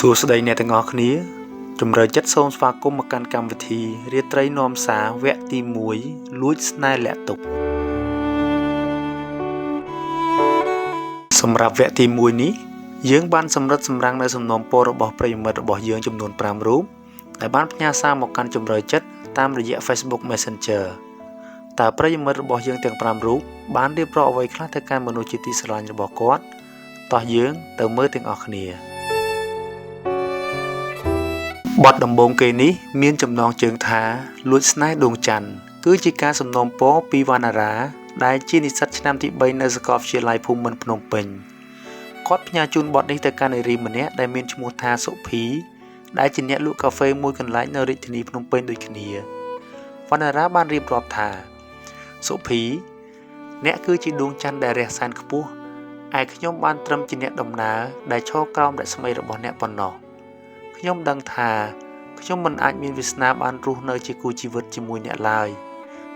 សួស្តីអ្នកទាំងអស់គ្នាជំរឿចិត្តសូមស្វាគមន៍មកកាន់កម្មវិធីរាត្រីនាំសារវគ្គទី1លួចស្នេហ៍លាក់ទុកសម្រាប់វគ្គទី1នេះយើងបានសម្រិតសម្រាំងនៅសំណុំពររបស់ប្រិយមិត្តរបស់យើងចំនួន5រូបដែលបានផ្ញើសារមកកាន់ជំរឿចិត្តតាមរយៈ Facebook Messenger តើប្រិយមិត្តរបស់យើងទាំង5រូបបានរៀបរាប់អ្វីខ្លះទៅកាន់មនុស្សជាទីស្រឡាញ់របស់គាត់តោះយើងទៅមើលទាំងអស់គ្នាបទដំបូងគេនេះមានចំណងជើងថាលួចស្នេហ៍ដួងច័ន្ទគឺជាការសំណូមពរពីវណ្ណារាដែលជានិស្សិតឆ្នាំទី3នៅសាកលវិទ្យាល័យភូមិន្ទភ្នំពេញគាត់ផ្ញើជូនបទនេះទៅកាន់នារីម្នាក់ដែលមានឈ្មោះថាសុភីដែលជាអ្នកលក់កាហ្វេមួយកន្លែងនៅរាជធានីភ្នំពេញដូចគ្នាវណ្ណារាបានរៀបរាប់ថាសុភីអ្នកគឺជាដួងច័ន្ទដែលរះសានខ្ពស់ឯខ្ញុំបានត្រឹមជាអ្នកដំណើរដែលឈរក្រោមរស្មីរបស់អ្នកប៉ុណ្ណោះខ្ញុំដឹងថាខ្ញុំមិនអាចមានវាសនាបានរស់នៅជាគូជីវិតជាមួយអ្នកឡើយ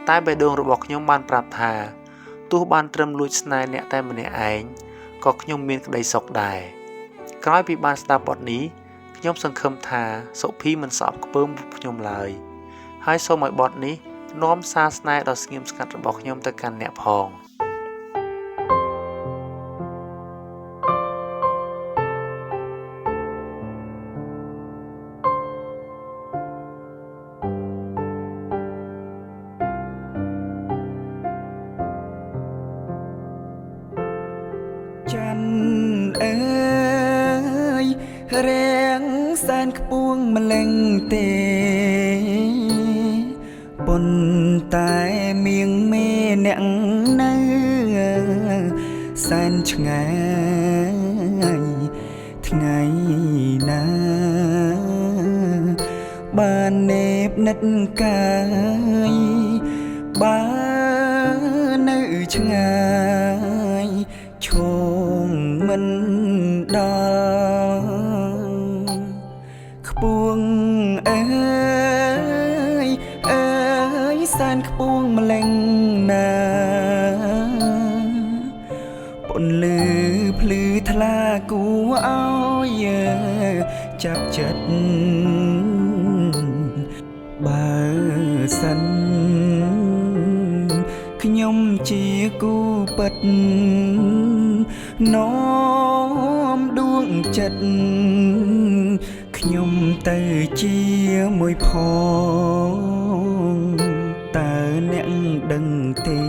តែបេះដូងរបស់ខ្ញុំបានប្រាប់ថាទោះបានត្រឹមលួចស្នេហ៍អ្នកតែម្នាក់ឯងក៏ខ្ញុំមានក្តីសុខដែរក្រោយពីបានស្ដាប់បទនេះខ្ញុំសង្ឃឹមថាសុភីមិនស្អប់ខ្ពើមខ្ញុំឡើយហើយសូមឲ្យបទនេះនាំសារស្នេហ៍ដ៏ស្ងៀមស្ងាត់របស់ខ្ញុំទៅកាន់អ្នកផងច័ន្ទអើយរាំងសែនខ្ពស់ម្លេងទេប៉ុន្តែមៀងមេអ្នកនៅសែនឆ្ងាយថ្ងៃណាបាននេបនិតកាយបាននៅឆ្ងាយឈងមិនដល់ខ្ពងអើយសែនខ្ពស់ម្លេងណាពន្លឺភ្លឺថ្លាគួរឲ្យចាប់ចិត្តបើសិនខ្ញុំជាគូពិតនាំដួងចិត្តខ្ញុំទៅជាមួយផងតើអ្នកដឹងទេ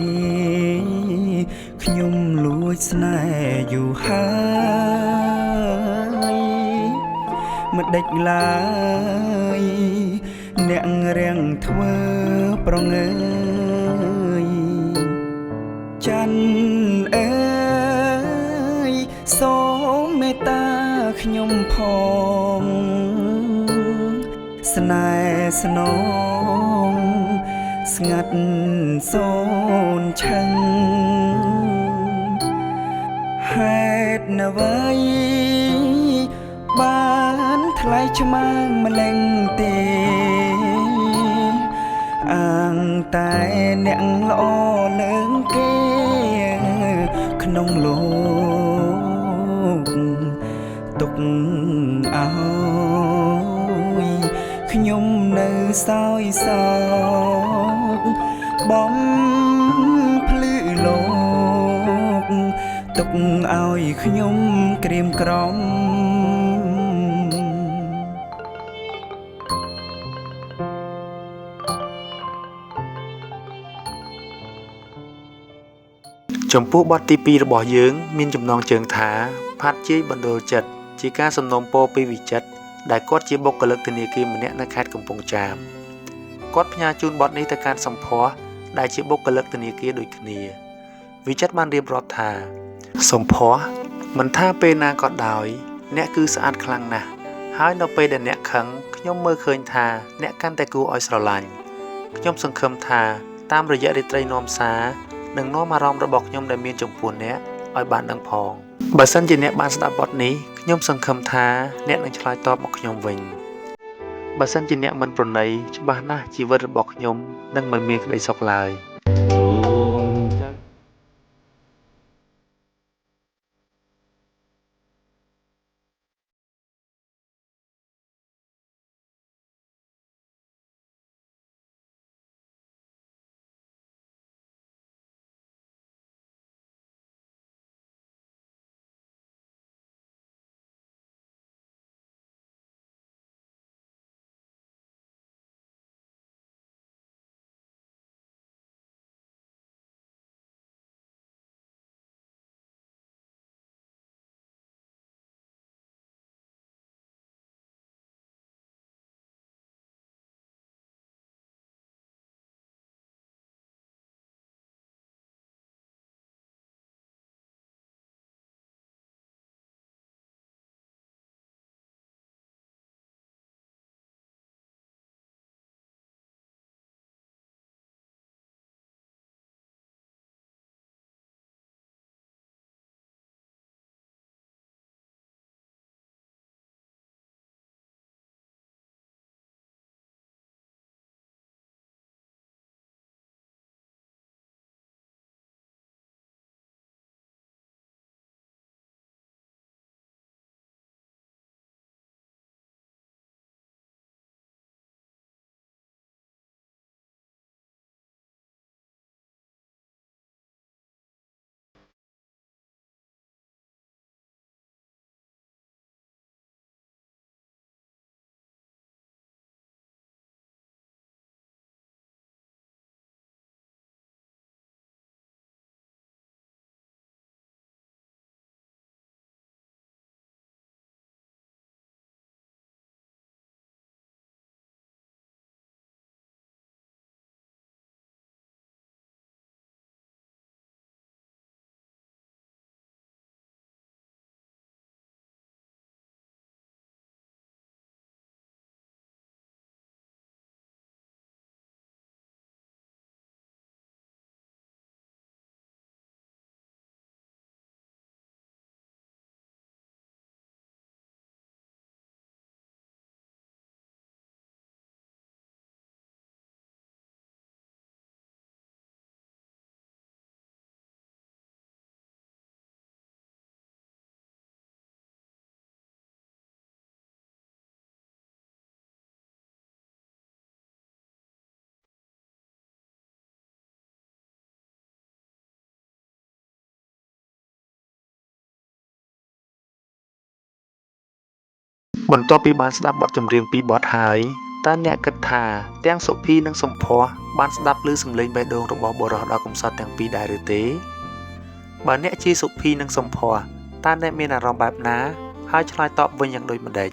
ខ្ញុំលួចស្នេហ៍យូរហើយមិនដេចឡើយអ្នករាំងធ្វើប្រងើយច័ន្ទអើយសូមមេត្តាខ្ញុំផងស្នេហ៍ស្នងស្ងាត់សូនឆឹងហេតុអ្វីបានថ្លៃឆ្មាំងម្លេងទេអាងតែអ្នកល្អលើងគេក្នុងលោកទុកឲ្យខ្ញុំនៅសោយសោកបំភ្លឺលោកទុកឲ្យខ្ញុំក្រៀមក្រំចំពោះបទទី2របស់យើងមានចំណងជើងថាផាត់ជ័យបណ្ដុលចិត្តជាការសំណូមពរពីវិចិត្រដែលគាត់ជាបុគ្គលិកធនាគារម្នាក់នៅខេត្តកំពង់ចាមគាត់ផ្ញើជូនបទនេះទៅកាន់សម្ផស្សដែលជាបុគ្គលិកធនាគារដូចគ្នាវិចិត្របានរៀបរាប់ថាសម្ផស្សមិនថាពេលណាក៏ដោយអ្នកគឺស្អាតខ្លាំងណាស់ហើយនៅពេលដែលអ្នកខឹងខ្ញុំមើលឃើញថាអ្នកកាន់តែគួរឲ្យស្រឡាញ់ខ្ញុំសង្ឃឹមថាតាមរយៈរាត្រីនាំសារនឹងនាំអារម្មណ៍របស់ខ្ញុំដែលមានចំពោះអ្នកឲ្យបានដឹងផងបើសិនជាអ្នកបានស្ដាប់បទនេះខ្ញុំសង្ឃឹមថាអ្នកនឹងឆ្លើយតបមកខ្ញុំវិញបើសិនជាអ្នកមិនប្រណីច្បាស់ណាស់ជីវិតរបស់ខ្ញុំនឹងមិនមានក្តីសុខឡើយ បន្ទាប់ពីបានស្ដាប់បទចម្រៀងពីរបទហើយតើអ្នកគិតថាទាំងសុភីនិងសំភ័សបានស្ដាប់ឮសំឡេងបេះដូងរបស់បុរសដ៏កំសត់ទាំងពីរដែរឬទេបើអ្នកជាសុភីនិងសំភ័សតើអ្នកមានអារម្មណ៍បែបណាហើយឆ្លើយតបវិញយ៉ាងដូចម្តេច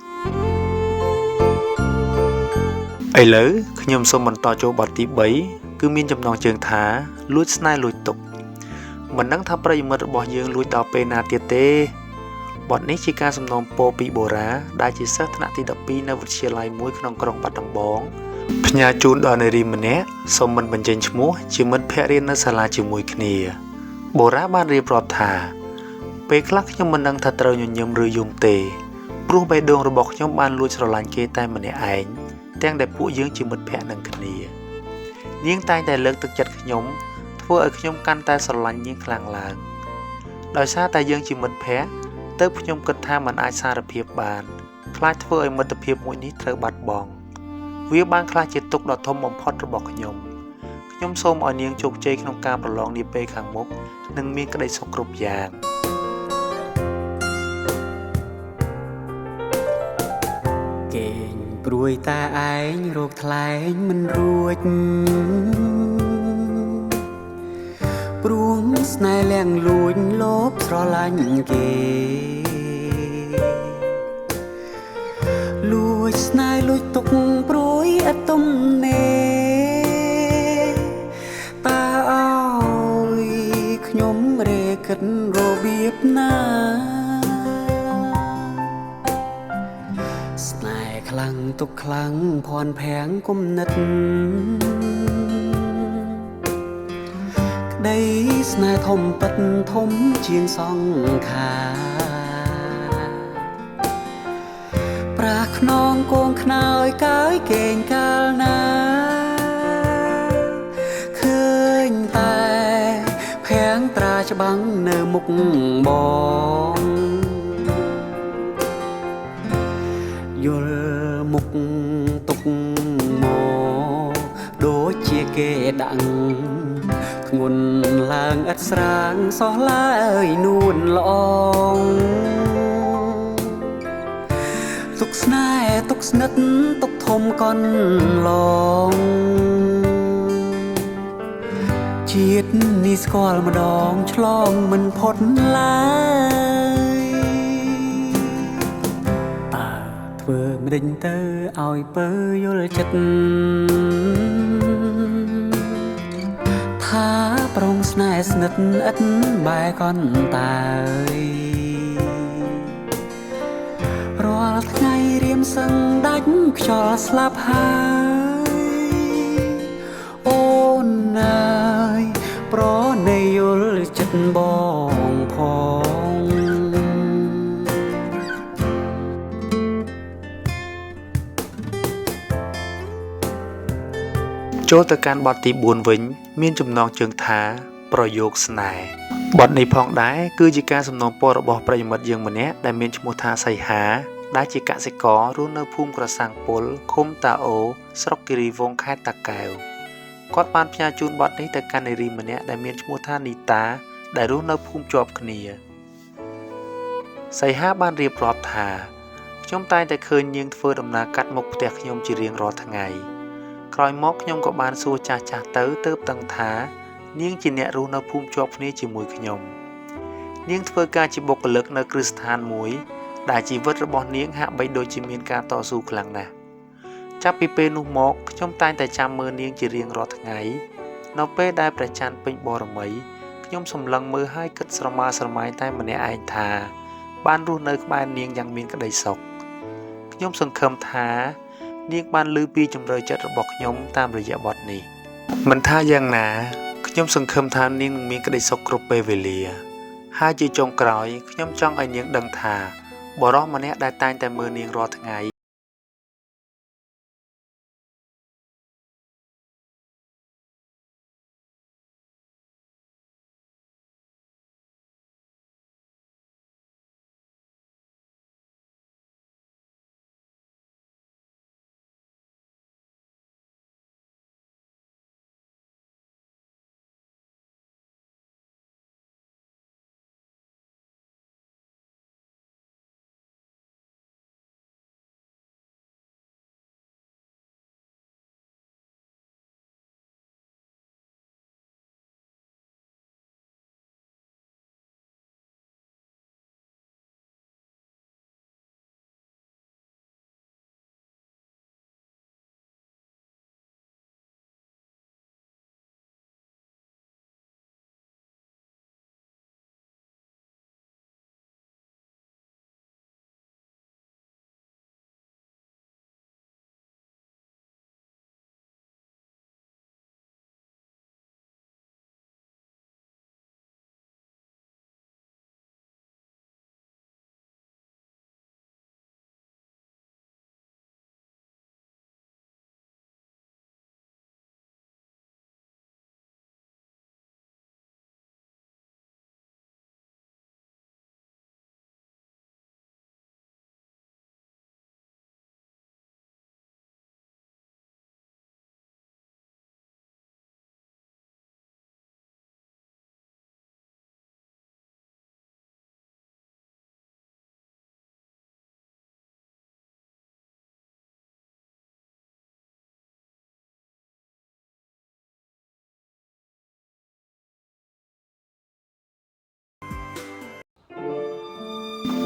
ឥឡូវខ្ញុំសូមបន្តចូលបទទី3គឺមានចំណងជើងថាលួចស្នេហ៍លួចទុកមិនដឹងថាប្រិយមិត្តរបស់យើងលួចដល់ពេលណាទៀតទេបទនេះជាការសំណូមពរពីបូរ៉ាដែលជាសិស្សថ្នាក់ទី12នៅវិទ្យាល័យមួយក្នុងក្រុងបាត់ដំបងផ្ញើជូនដល់នារីម្នាក់សូមមិនបញ្ចេញឈ្មោះជាមិត្តភក្តិរៀននៅសាលាជាមួយគ្នាបូរ៉ាបានរៀបរាប់ថាពេលខ្លះខ្ញុំមិនដឹងថាត្រូវញញឹមឬយំទេព្រោះបេះដូងរបស់ខ្ញុំបានលួចស្រឡាញ់គេតែម្នាក់ឯងទាំងដែលពួកយើងជាមិត្តភក្តិនឹងគ្នានាងតែងតែលើកទឹកចិត្តខ្ញុំធ្វើឲ្យខ្ញុំកាន់តែស្រឡាញ់នាងខ្លាំងឡើងដោយសារតែយើងជាមិត្តភក្តិទើបខ្ញុំគិតថាมันអាចសារភាពបានខ្លាចធ្វើឲ្យមិត្តភាពមួយនេះត្រូវបាត់បង់វាបានខ្លាចជាទុក្ខដ៏ធំបំផុតរបស់ខ្ញុំសូមឲ្យនាងជោគជ័យក្នុងការប្រឡងនាពេលខាងមុខនិងមានក្តីសុខគ្រប់យ៉ាងគេងព្រួយតែឯងរោគថ្លែងមិនរួចព្រួងស្នេហ៍លៀងលួចលោភស្រឡាញ់គេលួចស្នេហ៍លួចទុកព្រួយអត់ទំនេរតើអើយខ្ញុំរេគិតរបៀបណាស្នេហ៍ខ្លាំងទុកខ្លាំងភ័ន្តភាំងគុណិតក្តីស្នេហ៍ធំពិតធំជាងសង្ខារប្រាខ្នងគងខ្នើយកាយកេងកាលណាឃើញតែភាំងត្រាច្បាំងនៅមុខបងយល់មុខទុកមកដូចជាគេដាក់ធ្ងន់ឡើងឥតស្រាងសោះឡើយនួនល្អងទុកស្នេហ៍ទុកស្និទ្ធទុកធំកន់ឡងជាតិនេះស្គាល់ម្ដងឆ្លងមិនផុតឡើយតើធ្វើមិនដេញទៅឲ្យពើយល់ចិត្តថាប្រងស្នេហ៍ស្និទ្ធឥតបែកន់តាយរាល់ថ្ងៃរៀមសឹងដាច់ខ្យល់ស្លាប់ហើយអូនអើយប្រណីយល់ចិត្តបងផងចូលទៅកាន់បទទី4វិញមានចំណងជើងថាប្រយោគស្នេហ៍បទនេះផងដែរគឺជាការសំណូមពររបស់ប្រិយមិត្តយើងម្នាក់ដែលមានឈ្មោះថាសីហាដែលជាកសិកររស់នៅភូមិក្រសាំងពុលឃុំតាអូស្រុកគិរីវង្សខេត្តតាកែវគាត់បានផ្ញើជូនបទនេះទៅកាន់នារីម្នាក់ដែលមានឈ្មោះថានីតាដែលរស់នៅភូមិជាប់គ្នាសីហាបានរៀបរាប់ថាខ្ញុំតែងតែឃើញនាងធ្វើដំណើរកាត់មុខផ្ទះខ្ញុំជារៀងរាល់ថ្ងៃក្រោយមកខ្ញុំក៏បានសួរចាស់ទៅទើបដឹងថានាងជាអ្នករស់នៅភូមិជាប់គ្នាជាមួយខ្ញុំនាងធ្វើការជាបុគ្គលិកនៅគ្រឹះស្ថានមួយដែលជីវិតរបស់នាងហាក់បីដូចជាមានការតស៊ូខ្លាំងណាស់ចាប់ពីពេលនោះមកខ្ញុំតែងតែចាំមើលនាងជារៀងរាល់ថ្ងៃនៅពេលដែលព្រះច័ន្ទពេញបូរមីខ្ញុំសម្លឹងមើលហើយគិតស្រមើស្រមៃតែម្នាក់ឯងថាបានរស់នៅក្បែរនាងយ៉ាងមានក្តីសុខខ្ញុំសង្ឃឹមថានាងបានឮពីជម្រើសចិត្តរបស់ខ្ញុំតាមរយៈបទនេះមិនថាយ៉ាងណាខ្ញុំសង្ឃឹមថានាងនឹងមានក្តីសុខគ្រប់ពេលវេលាហើយជាចុងក្រោយខ្ញុំចង់ឲ្យនាងដឹងថាបុរសម្នាក់ដែលតែងតែមើលនាងរាល់ថ្ងៃ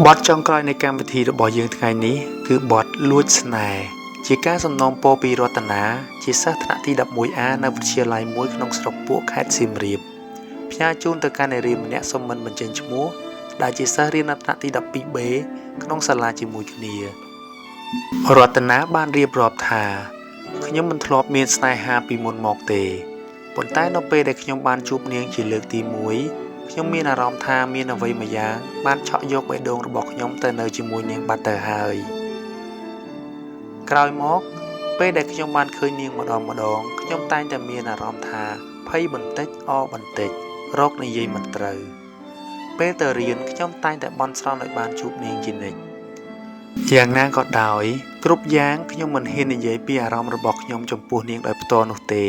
บทจองกลอยในการวิธีរបស់យើងថ្ងៃនេះគឺបទលួចស្នេហ៍ជាការសំណូមពរពីរតនាជាសិស្សថ្នាក់ទី 11A នៅវិទ្យាល័យមួយក្នុងស្រុកពួកខេត្តសៀមរាបផ្ញើជូនទៅកាន់នារីម្នាក់សុំមិនបញ្ចេញឈ្មោះដែលជាសិស្សរៀននៅថ្នាក់ទី 12B ក្នុងសាលាជាមួយគ្នារតនាបានរៀបរាប់ថាខ្ញុំមិនធ្លាប់មានស្នេហាពីមុនមកទេប៉ុន្តែនៅពេលដែលខ្ញុំបានជួបនាងជាលើកទី1ខ្ញុំមានអារម្មណ៍ថាមានអ្វីមួយយ៉ាងបានឆក់យកបេះដូងរបស់ខ្ញុំទៅនៅជាមួយនាងបាត់ទៅហើយក្រោយមកពេលដែលខ្ញុំបានឃើញនាងម្ដងខ្ញុំតែងតែមានអារម្មណ៍ថាភ័យបន្តិចអបន្តិចរកនិយាយមិនត្រូវពេលទៅរៀនខ្ញុំតែងតែបន់ស្រន់ឲ្យបានជួបនាងជានិច្ចយ៉ាងណាក៏ដោយគ្រប់យ៉ាងខ្ញុំមិនហ៊ាននិយាយពីអារម្មណ៍របស់ខ្ញុំចំពោះនាងដោយផ្ទាល់នោះទេ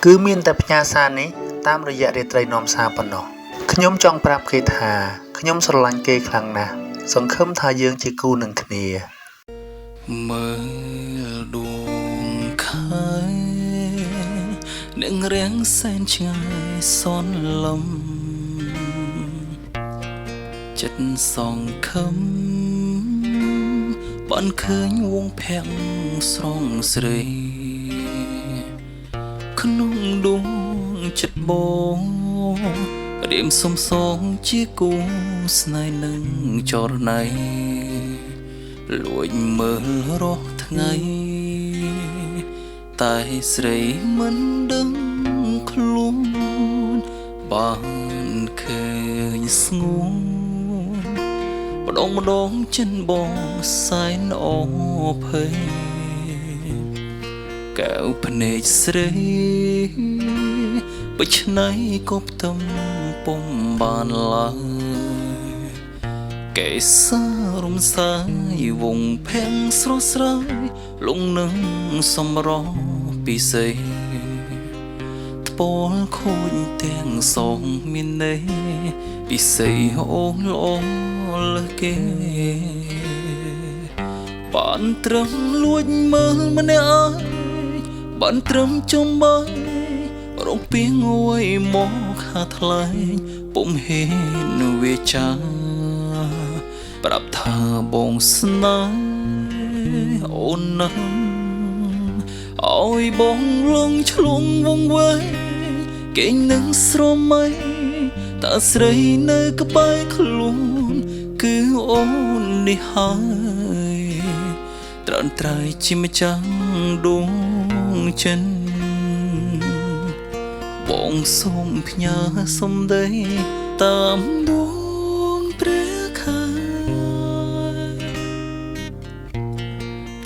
គឺមានតែផ្ញើសារនេះតាមរយៈរាត្រីនាំសារប៉ុណ្ណោះខ្ញុំចង់ប្រាប់គេថាខ្ញុំស្រឡាញ់គេខ្លាំងណាស់សង្ឃឹមថាយើងជាគូនឹងគ្នាមើលដួងខែនឹងរាំងសែនឆ្ងាយសន់លំចិត្តសង្ឃឹមបានឃើញវងភាំងស្រងស្រីក្នុងដួងចិត្តបងរៀមសំសងជាគូស្នេហ៍នឹងចរណៃលួចមើលរស់ថ្ងៃតែស្រីមិនដឹងខ្លួនបានឃើញស្ងួនម្ដងចិនបងសែនអភ័យកែវភ្នែកស្រីបិឆ្នៃក៏ផ្ទំពុំបានឡើយកែសារំសាយវងភាំងស្រស់ស្រាយលងនឹងសម្រស់ពិសេសថ្ពាល់ខូចទាំងសងមានន័យពិសេសអូនល្អលើគេបានត្រឹមលួចមើលម្នាក់បានត្រឹមចំបាយរងពីងួយមកហាថ្លែងពុំហ៊ានវាចាប្រាប់ថាបងស្នេហ៍អូនណាស់ឲ្យបងលងឆ្លងវងវែងគេនឹងស្រមៃតាស្រីនៅក្បែរខ្លួនគឺអូននេះហើយត្រង់ត្រៃជាម្ចាំងដួងចិនបងសូមផ្ញើសំដីតាមដួងព្រះខា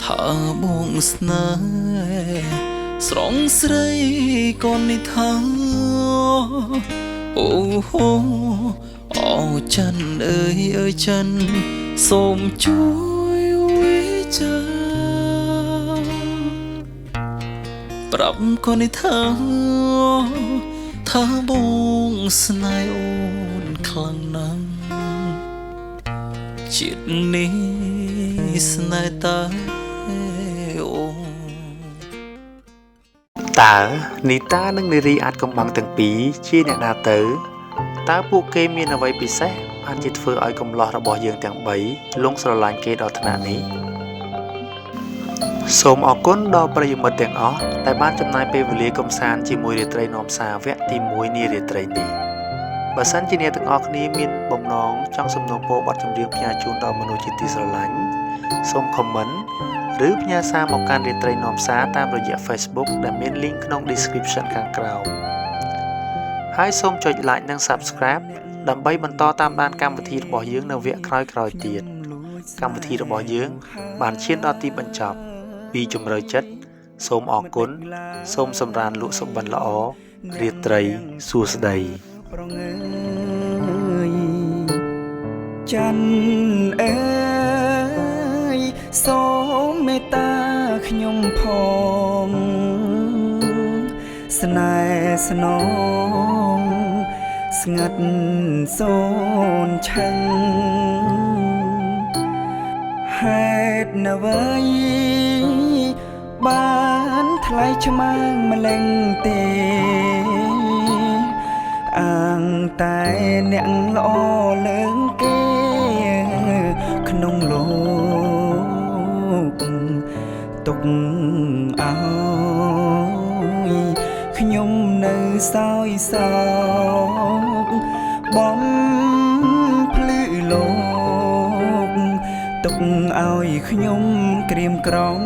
ថាបងស្នេហ៍ស្រងស្រីកូននេះថាអូហូអូចិនអើយចិនសូមជួយវិចារប្រាប់កូននេះថាបងស្នេហ៍អូនខ្លាំងណាស់ជាតិនេះស្នេហ៍តាអូតើនីតានិងនារីអាចកំបាំងទាំងពីរជាអ្នកណាទៅតើពួកគេមានអ្វីពិសេសបានជាធ្វើឲ្យកំឡោះរបស់យើងទាំង3លងស្រឡាញ់គេដល់ថ្នាក់នេះសូមអរគុណដល់ប្រិយមិត្តទាំងអស់ដែលបានចំណាយពេលវេលាកម្សាន្តជាមួយរាត្រីនាំសារវគ្គទី1នារាត្រីនេះបើសិនជាអ្នកទាំងអស់គ្នាមានបំណងចង់សំណូមពរបទចម្រៀងផ្ញើជូនដល់មនុស្សជាទីស្រឡាញ់សូម comment ឬផ្ញើសារមកកាន់រាត្រីនាំសារតាមរយៈ Facebook ដែលមាន link ក្នុង description ខាងក្រោមហើយសូមចុច like និង subscribe ដើម្បីបន្តតាមដានកម្មវិធីរបស់យើងនៅវគ្គក្រោយៗទៀតកម្មវិធីរបស់យើងបានឈានដល់ទីបញ្ចប់ពីជំរឿចិត្តសូមអរគុណសូមសម្រានលក់សុបិនល្អរាត្រីសួស្តីប្រងើយច័ន្ទអើយសូមមេត្តាខ្ញុំផងស្នេហ៍ស្នងស្ងាត់សូនឆឹងហេតុអ្វីបានថ្លៃឆ្មាំងម្លេងទេអាងតែអ្នកល្អលើងគេ ក្នុងលោកទុកឲ្យខ្ញុំនៅសោយសោកបំភ្លឺលោកទុកឲ្យខ្ញុំក្រៀមក្រំ